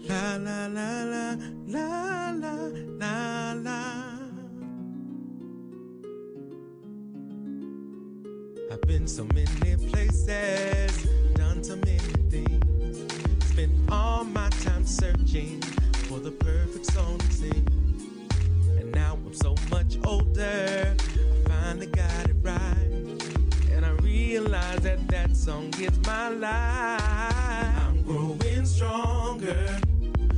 La la la la la la la la. I've been so many places, done so many things, spent all my time searching for the perfect song to sing. And now I'm so much older, I finally got it right, and I realize that that song is my life. I'm growing stronger,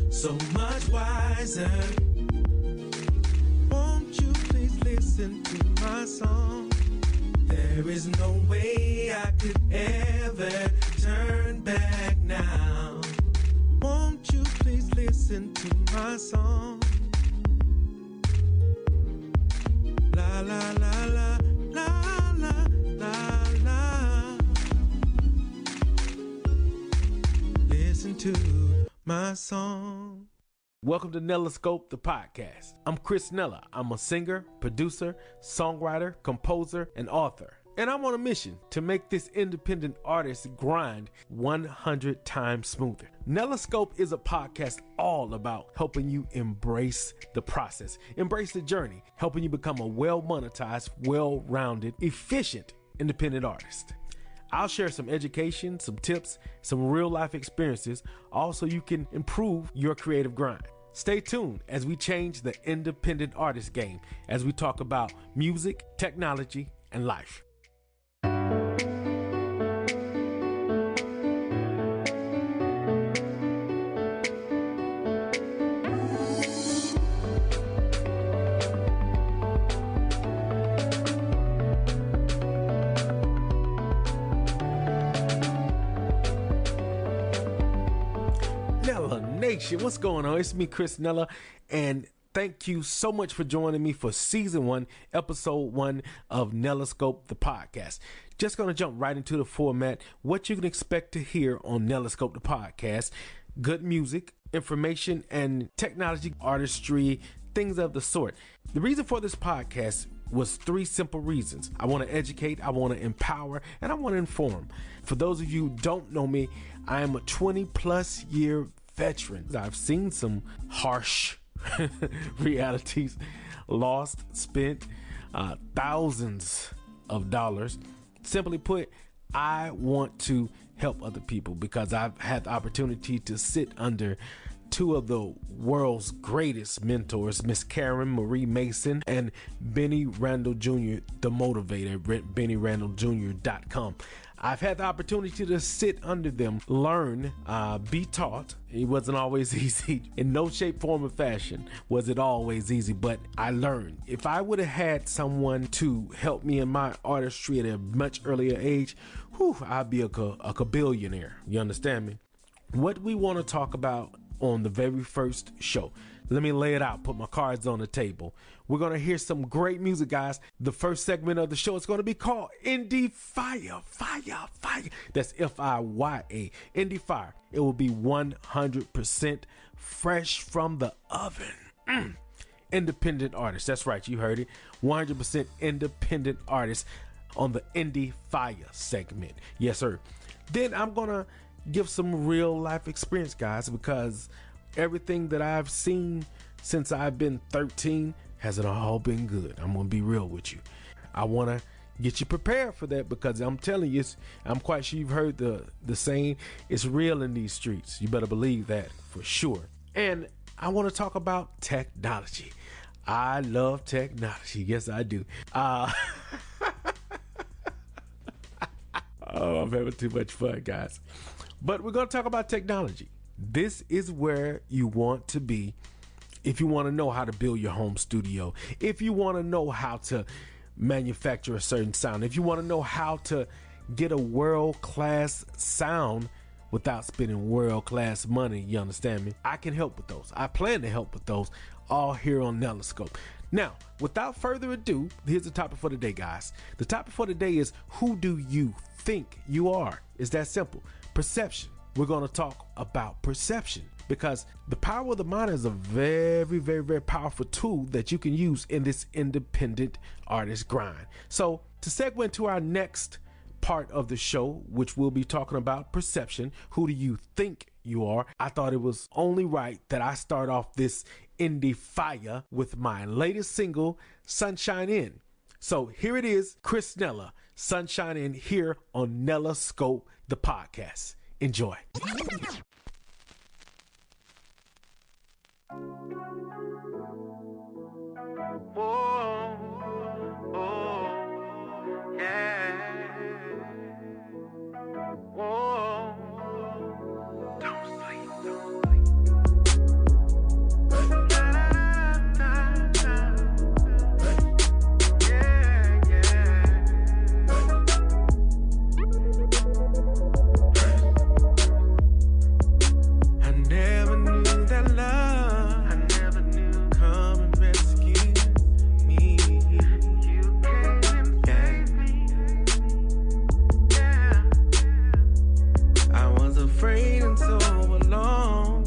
so much wiser. Won't you please listen to my song? There is no way I could ever turn back now. Won't you please listen to my song? La la la la la la la la. Listen to my song. Welcome to Nellascope, the podcast. I'm Chris Nella. I'm a singer, producer, songwriter, composer, and author. And I'm on a mission to make this independent artist grind 100 times smoother. Nellascope is a podcast all about helping you embrace the process, embrace the journey, helping you become a well-monetized, well-rounded, efficient independent artist. I'll share some education, some tips, some real-life experiences, all so you can improve your creative grind. Stay tuned as we change the independent artist game as we talk about music, technology, and life. Nella Nation, what's going on? It's me, Chris Nella, and thank you so much for joining me for season 1, episode 1 of Nellascope, the podcast. Just going to jump right into the format, what you can expect to hear on Nellascope, the podcast. Good music, information, and technology, artistry, things of the sort. The reason for this podcast was 3 simple reasons. I want to educate, I want to empower, and I want to inform. For those of you who don't know me, I am a 20-plus year veteran. I've seen some harsh realities, lost, spent thousands of dollars. Simply put, I want to help other people because I've had the opportunity to sit under 2 of the world's greatest mentors, Miss Karen Marie Mason and Benny Randall Jr., the motivator, BennyRandallJr.com. I've had the opportunity to sit under them, learn, be taught. It wasn't always easy. In no shape, form, or fashion was it always easy, but I learned. If I would have had someone to help me in my artistry at a much earlier age, I'd be a billionaire. You understand me? What we want to talk about on the very first show. Let me lay it out, put my cards on the table. We're going to hear some great music, guys. The first segment of the show is going to be called Indie Fire. Fire. That's F-I-Y-A. Indie Fire. It will be 100% fresh from the oven. Independent artist. That's right. You heard it. 100% independent artist on the Indie Fire segment. Yes, sir. Then I'm going to give some real life experience, guys, because everything that I've seen since I've been 13 hasn't all been good. I'm going to be real with you. I want to get you prepared for that because I'm telling you, I'm quite sure you've heard the saying, it's real in these streets. You better believe that for sure. And I want to talk about technology. I love technology. Yes, I do. Oh, I'm having too much fun, guys. But we're going to talk about technology. This is where you want to be if you want to know how to build your home studio, if you want to know how to manufacture a certain sound, if you want to know how to get a world-class sound without spending world-class money, you understand me? I can help with those. I plan to help with those all here on Nellascope. Now, without further ado, here's the topic for the day, guys. The topic for the day is, who do you think you are? It's that simple. Perception. We're going to talk about perception because the power of the mind is a very, very, very powerful tool that you can use in this independent artist grind. So to segue into our next part of the show, which we'll be talking about perception, who do you think you are, I thought it was only right that I start off this indie fire with my latest single, Sunshine In. So here it is, Chris Nella, Sunshine In, here on Nellascope, the podcast. Enjoy. Whoa, oh, yeah. Whoa, don't sleep, don't sleep. Yeah, yeah. I never knew that love. I never knew. Come and rescue me. You came and saved me. Yeah. I was afraid and so alone,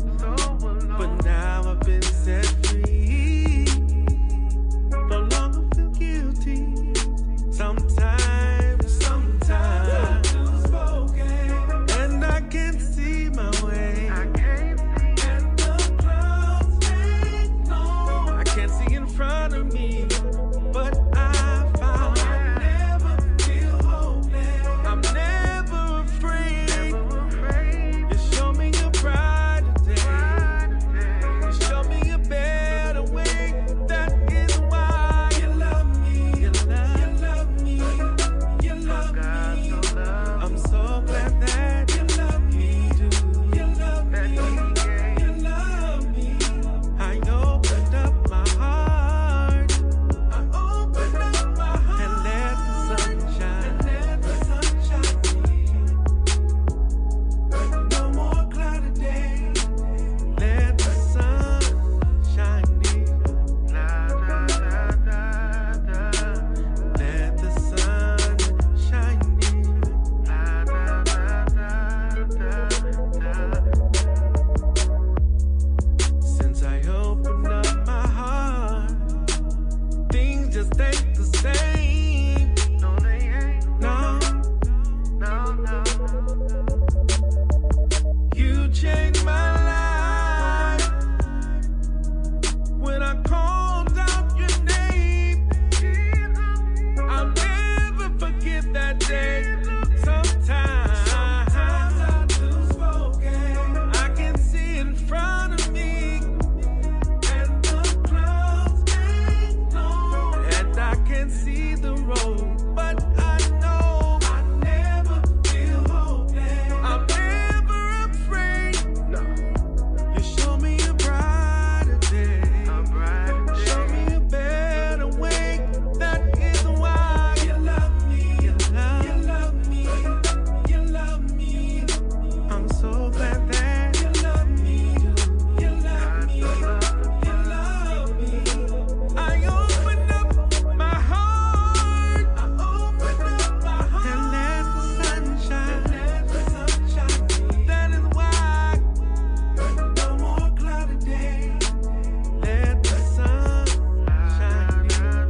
but now I've been set free. No longer feel guilty. Sometimes, and I can't see my way. And the clouds ain't long. I can't see in front of me, but I found I never feel hopeless. I'm never afraid. You show me a brighter day. You show me a better way. That is why you love me. You love me. You love me. I'm so glad that you love me. You love me. You love me. I opened up my heart. I opened up my heart and let the sunshine. No more cloudy day. Let the sun shine in. La, da, da, da, da. Let the sun shine in. La, da, da, da, da, da. Since I opened up my heart, things just ain't the same. No, they ain't. No. You changed my life when I called out your name. I'll never forget that day. Sometimes I lose focus. I can see in front of me, and the clouds ain't long, and I can see the road, but I know I never feel hopeless. I'm never afraid. No. You show me a brighter day. Show me a better way. That is why you love me. You love me. You love me. I'm so glad that you love me. You love me. You love me. I opened up my heart. I opened up my heart and let the sunshine. That is why no more cloudy day. Let the sun shine in.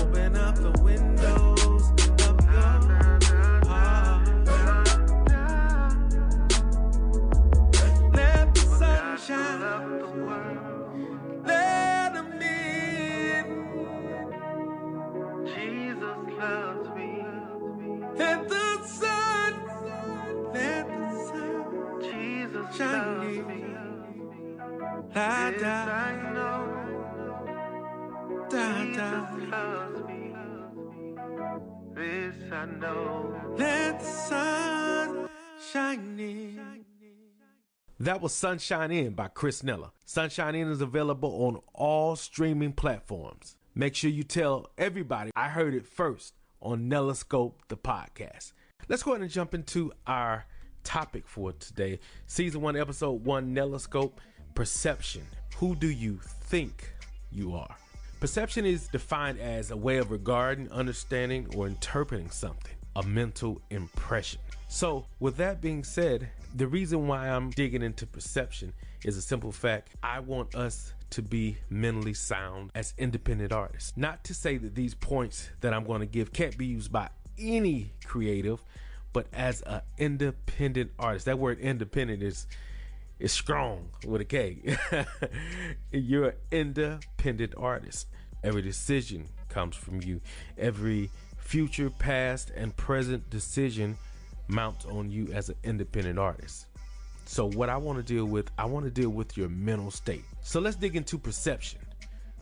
Open up the windows of your heart. Let the sun shine. Let him in. Jesus loves me. Let the sun Jesus shine in. La da, I know. Da da, loves me. This I know. Let the sun shine in. That was Sunshine In by Chris Nella. Sunshine In is available on all streaming platforms. Make sure you tell everybody I heard it first on Nellascope, the podcast. Let's go ahead and jump into our topic for today. Season 1, Episode 1, Nellascope, Perception. Who do you think you are? Perception is defined as a way of regarding, understanding, or interpreting something, a mental impression. So with that being said, the reason why I'm digging into perception is a simple fact. I want us to be mentally sound as independent artists. Not to say that these points that I'm going to give can't be used by any creative, but as an independent artist. That word independent is strong with a K. You're an independent artist. Every decision comes from you. Every future, past, and present decision mounts on you as an independent artist. So what I want to deal with your mental state. So let's dig into perception.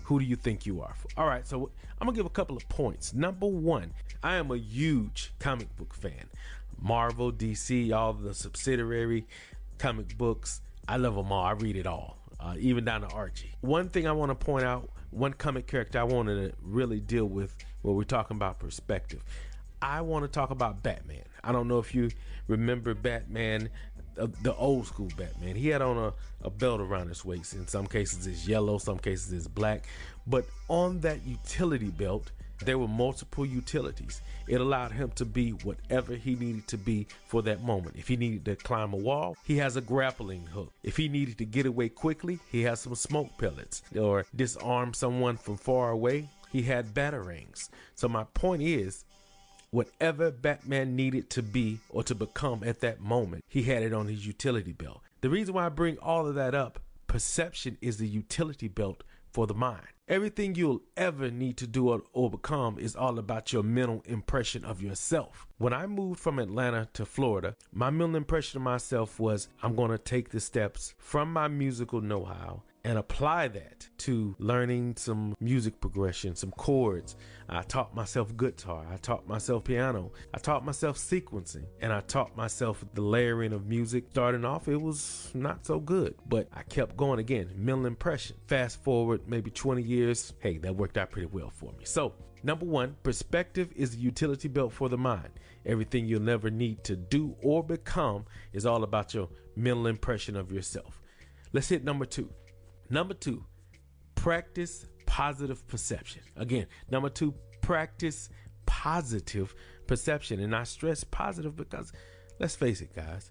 Who do you think you are? All right, so I'm gonna give a couple of points. Number one, I am a huge comic book fan. Marvel, DC, all the subsidiary comic books. I love them all. I read it all, even down to Archie. One thing I want to point out, one comic character I wanted to really deal with when we're talking about perspective. I want to talk about Batman. I don't know if you remember Batman, the old school Batman. He had on a belt around his waist. In some cases it's yellow, some cases it's black. But on that utility belt, there were multiple utilities. It allowed him to be whatever he needed to be for that moment. If he needed to climb a wall, he has a grappling hook. If he needed to get away quickly, he has some smoke pellets. Or disarm someone from far away, he had batarangs. So my point is, whatever Batman needed to be or to become at that moment, he had it on his utility belt. The reason why I bring all of that up, perception is the utility belt for the mind. Everything you'll ever need to do or become is all about your mental impression of yourself. When I moved from Atlanta to Florida, my mental impression of myself was, I'm going to take the steps from my musical know-how and apply that to learning some music progression, some chords. I taught myself guitar, I taught myself piano, I taught myself sequencing, and I taught myself the layering of music. Starting off, it was not so good, but I kept going. Again, mental impression. Fast forward maybe 20 years, hey, that worked out pretty well for me. So, number one, perspective is the utility belt for the mind. Everything you'll never need to do or become is all about your mental impression of yourself. Let's hit number two. Number two, practice positive perception. Again, number two, practice positive perception. And I stress positive because, let's face it, guys,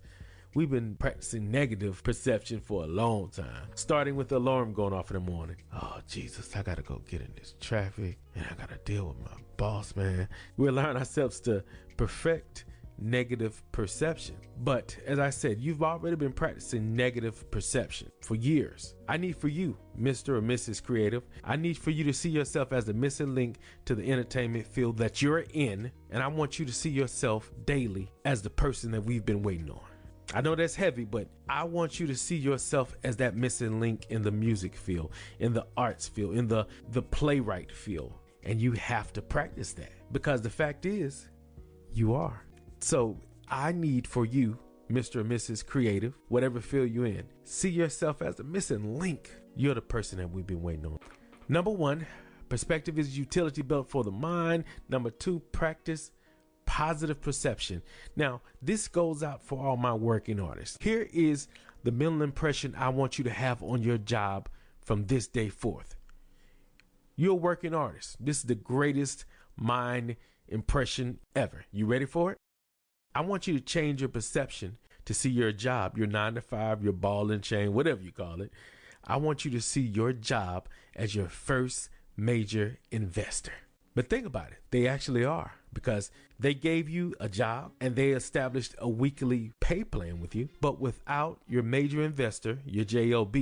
we've been practicing negative perception for a long time. Starting with the alarm going off in the morning. Oh, Jesus, I got to go get in this traffic and I got to deal with my boss, man. We allow ourselves to perfect negative perception. But as I said, you've already been practicing negative perception for years. I need for you, Mr. or Mrs. Creative, I need for you to see yourself as the missing link to the entertainment field that you're in. And I want you to see yourself daily as the person that we've been waiting on. I know that's heavy, but I want you to see yourself as that missing link in the music field, in the arts field, in the playwright field. And you have to practice that, because the fact is, you are. So I need for you, Mr. or Mrs. Creative, whatever field you're in, see yourself as the missing link. You're the person that we've been waiting on. Number one, perspective is utility belt for the mind. Number two, practice positive perception. Now, this goes out for all my working artists. Here is the mental impression I want you to have on your job from this day forth. You're a working artist. This is the greatest mind impression ever. You ready for it? I want you to change your perception to see your job, your 9 to 5, your ball and chain, whatever you call it. I want you to see your job as your first major investor. But think about it. They actually are, because they gave you a job and they established a weekly pay plan with you. But without your major investor, your JOB,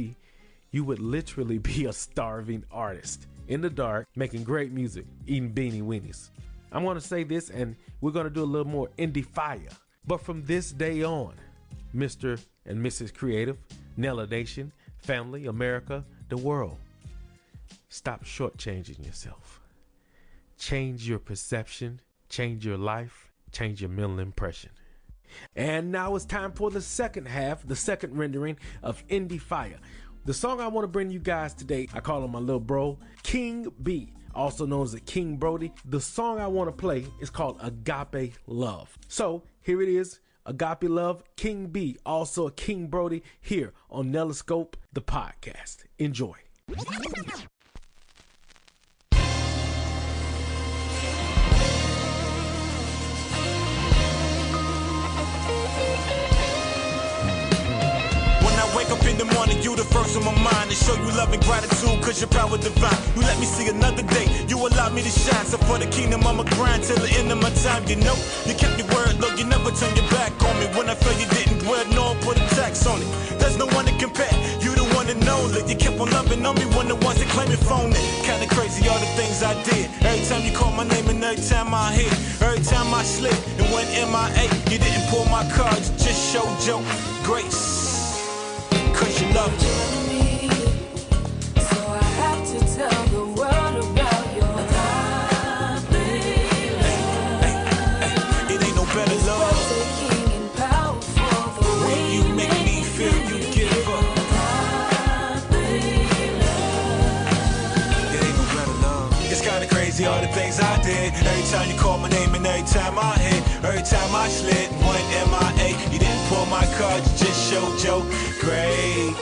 you would literally be a starving artist in the dark, making great music, eating beanie weenies. I want to say this, and we're going to do a little more indie fire. But from this day on, Mr. and Mrs. Creative, Nella Nation, family, America, the world, stop shortchanging yourself. Change your perception, change your life, change your mental impression. And now it's time for the second half, the second rendering of Indie Fire. The song I want to bring you guys today, I call him my little bro, King B, also known as King Brody. The song I want to play is called Agape Love. So here it is, Agape Love, King B, also a King Brody, here on Nellascope, the podcast. Enjoy. Wake up in the morning, you the first on my mind to show you love and gratitude, cause your power divine. You let me see another day, you allowed me to shine. So for the kingdom I'ma grind till the end of my time. You know, you kept your word, look, you never turned your back on me. When I felt you didn't dwell, nor put a tax on it. There's no one to compare, you the one to know that you kept on loving on me when the ones that claim it phone it. Kinda crazy all the things I did. Every time you call my name and every time I hit, every time I slid and went MIA, you didn't pull my cards, just showed your grace, cause you love me. So I have to tell the world about your love. It ain't no better love. King and powerful, the way You make me feel you give up. It ain't no better love. It's kinda crazy all the things I did. Every time you call my name and every time I hit, every time I slid, went MIA. You didn't pull my card, you just showed your grace.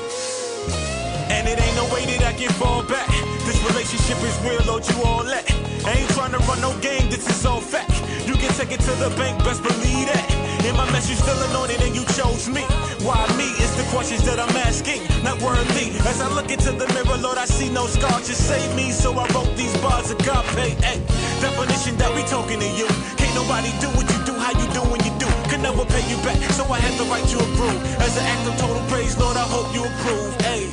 And it ain't no way that I can fall back. This relationship is real, Lord, you all that. I ain't trying to run no game, this is all fact. You can take it to the bank, best believe that. In my mess, you still anointed and you chose me. Why me? It's the questions that I'm asking, not worthy. As I look into the mirror, Lord, I see no scars, just save me. So I wrote these bars of God pay. Definition that we talking to you. Can't nobody do what you do, how you do when you do. Could never pay you back, so I had the right to approve. As an act of total praise, Lord, I hope you approve. Hey.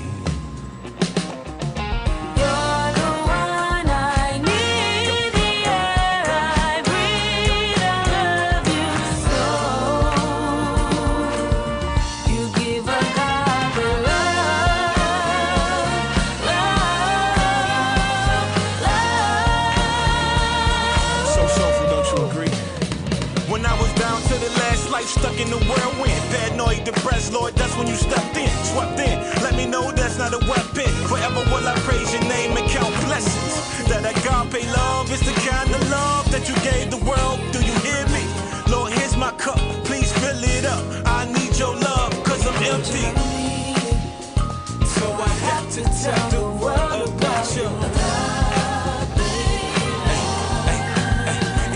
You're the one I need, the air I breathe. I love you so. You give a God the love, love. So soulful, don't you agree? When I was down to the last life, stuck in the whirlwind, paranoid, depressed, Lord, that's when you stepped in, swept in. Let me know that's not a weapon. Forever will I praise your name and count blessings. That agape love is the kind of love that you gave the world. Do you hear me? Lord, here's my cup, please fill it up. I need your love, cause I'm empty. So I have to tell the world about you.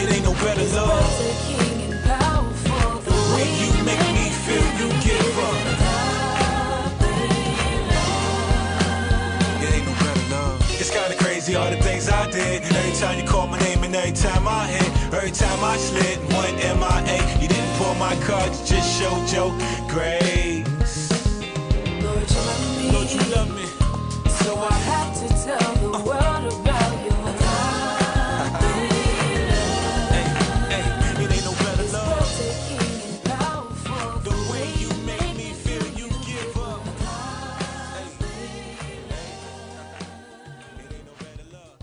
It ain't no better love. King and powerful, the When you make me feel you give up. It ain't no better love. It's kinda crazy all the things I did. Every time you call my name and every time I hit, every time I slid, went MIA. You didn't pull my card, you just showed your grace. Lord, you love me. Lord, you love me. So I have to tell the world about your love. It ain't no better love. King and powerful, The way you make me feel you give up. It ain't no better love.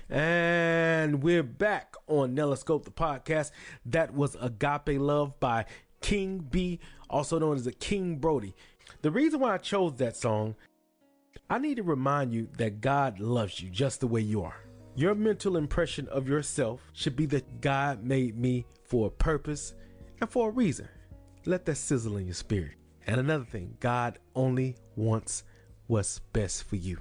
And we're back on Nellascope, the podcast. That was Agape Love by King B, also known as the King Brody. The reason why I chose that song, I need to remind you that God loves you just the way you are. Your mental impression of yourself should be that God made me for a purpose and for a reason. Let that sizzle in your spirit. And another thing, God only wants what's best for you.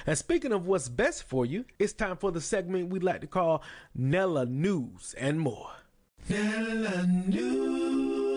And speaking of what's best for you, it's time for the segment we like to call Nella News and More. Nella News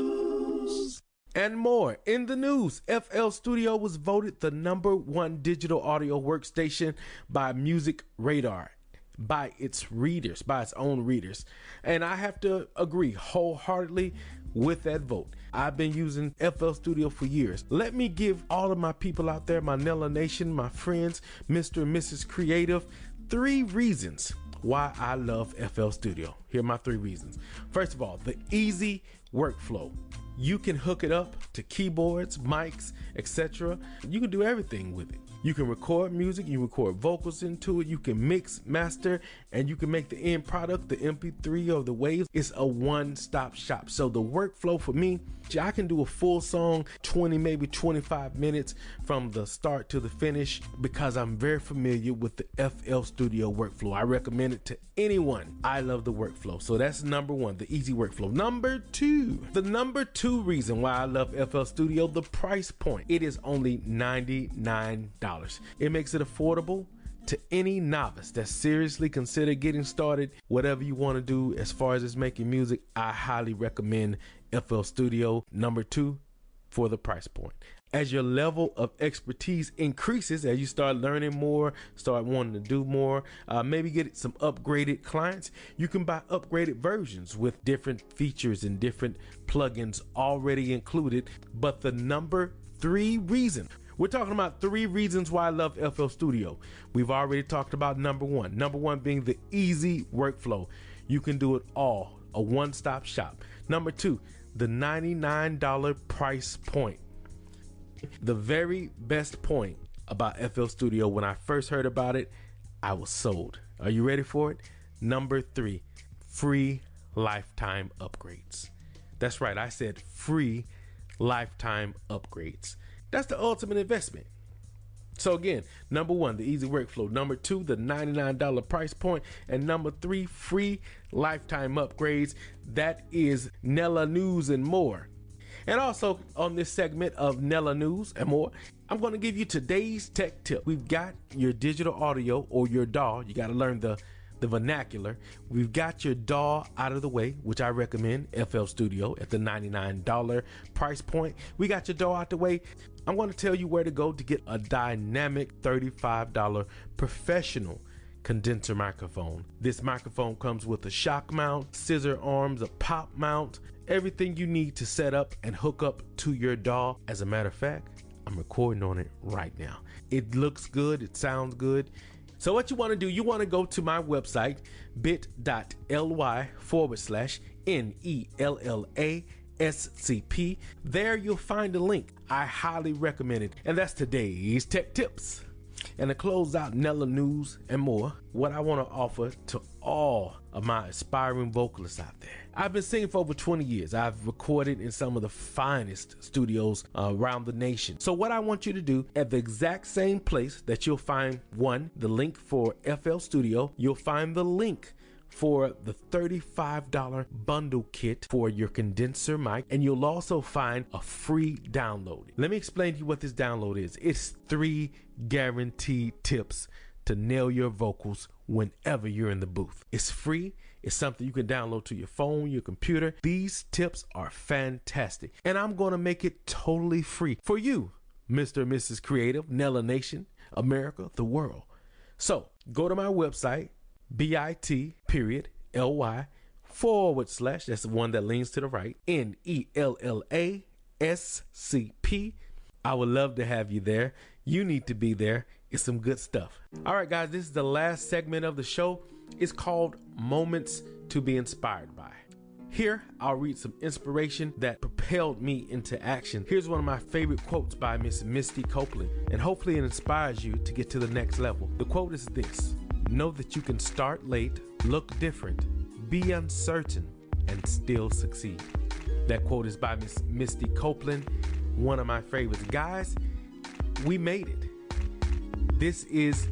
And more. In the news, FL Studio was voted the #1 digital audio workstation by Music Radar, by its readers, by its own readers. And I have to agree wholeheartedly with that vote. I've been using FL Studio for years. Let me give all of my people out there, my Nella Nation, my friends, Mr. and Mrs. Creative, 3 reasons why I love FL Studio. Here are my 3 reasons. First of all, the easy workflow. You can hook it up to keyboards, mics, etc. You can do everything with it. You can record music, you record vocals into it, you can mix, master, and you can make the end product, the MP3 or the waves. It's a one-stop shop. So the workflow for me, I can do a full song, 20, maybe 25 minutes from the start to the finish because I'm very familiar with the FL Studio workflow. I recommend it to anyone. I love the workflow. So that's #1, the easy workflow. The number two reason why I love FL Studio, the price point. It is only $99. It makes it affordable To any novice that's seriously consider getting started, whatever you want to do as far as making music, I highly recommend FL Studio. Number 2, for the price point. As your level of expertise increases, as you start learning more, start wanting to do more, maybe get some upgraded clients, you can buy upgraded versions with different features and different plugins already included. But the number 3 reason, we're talking about 3 reasons why I love FL Studio. We've already talked about number 1. Number 1 being the easy workflow. You can do it all, a one-stop shop. Number 2, the $99 price point. The very best point about FL Studio, when I first heard about it, I was sold. Are you ready for it? Number 3, free lifetime upgrades. That's right, I said free lifetime upgrades. That's the ultimate investment. So again, number 1, the easy workflow. Number 2, the $99 price point. And number 3, free lifetime upgrades. That is Nella Newz and more. And also on this segment of Nella Newz and more, I'm going to give you today's tech tip. We've got your digital audio or your DAW. You got to learn the vernacular. We've got your DAW out of the way, which I recommend FL Studio at the $99 price point. We got your DAW out the way. I'm going to tell you where to go to get a dynamic $35 professional condenser microphone. This microphone comes with a shock mount, scissor arms, a pop mount, everything you need to set up and hook up to your DAW. As a matter of fact, I'm recording on it right now. It looks good. It sounds good. So what you want to do, you want to go to my website, bit.ly/NELLASCP. There you'll find a link. I highly recommend it. And that's today's tech tips. And to close out Nella Newz and more, what I want to offer to all of my aspiring vocalists out there. I've been singing for over 20 years. I've recorded in some of the finest studios around the nation. So what I want you to do, at the exact same place that you'll find, 1, the link for FL Studio, you'll find the link for the $35 bundle kit for your condenser mic, and you'll also find a free download. Let me explain to you what this download is. It's 3 guaranteed tips to nail your vocals whenever you're in the booth. It's free. It's something you can download to your phone, your computer. These tips are fantastic, and I'm going to make it totally free for you, Mr. and Mrs. Creative, Nella Nation, America, the world. So go to my website, bit.ly/, that's the one that leans to the right, NELLASCP. I would love to have you there. You need to be there. It's some good stuff. All right, guys, this is the last segment of the show. It's called Moments to be Inspired by. Here, I'll read some inspiration that propelled me into action. Here's one of my favorite quotes by Miss Misty Copeland, and hopefully it inspires you to get to the next level. The quote is this: know that you can start late, look different, be uncertain, and still succeed. That quote is by Miss Misty Copeland, one of my favorites. Guys, we made it. This is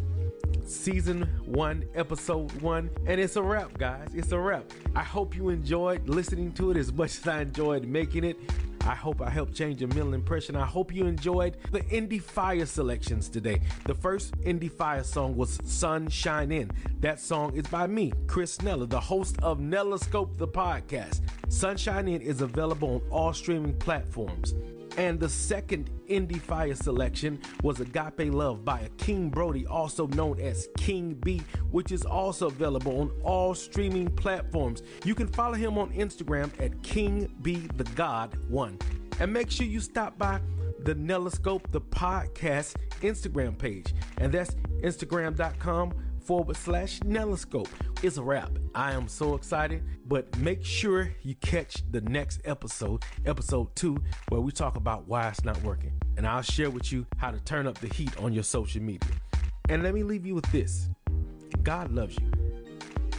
season 1, episode 1, and it's a wrap, guys. It's a wrap. I hope you enjoyed listening to it as much as I enjoyed making it. I hope I helped change your mental impression. I hope you enjoyed the Indie Fire selections today. The first Indie Fire song was Sunshine In. That song is by me, Chris Nella, the host of Nellascope, the podcast. Sunshine In is available on all streaming platforms. And the second Indie Fire selection was Agape Love by King Brody, also known as King B, which is also available on all streaming platforms. You can follow him on Instagram at King B the God 1. And make sure you stop by the Nellascope, the podcast Instagram page. And that's Instagram.com/Nellascope. It's a wrap. I am so excited, but make sure you catch the next episode, episode 2, where we talk about why it's not working. And I'll share with you how to turn up the heat on your social media. And let me leave you with this. God loves you.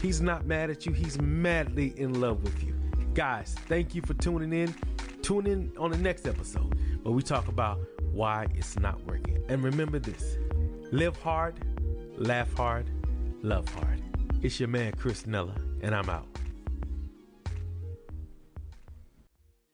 He's not mad at you. He's madly in love with you. Guys, thank you for tuning in. Tune in on the next episode where we talk about why it's not working. And remember this: live hard, laugh hard, love hard. It's your man, Chris Nella, and I'm out.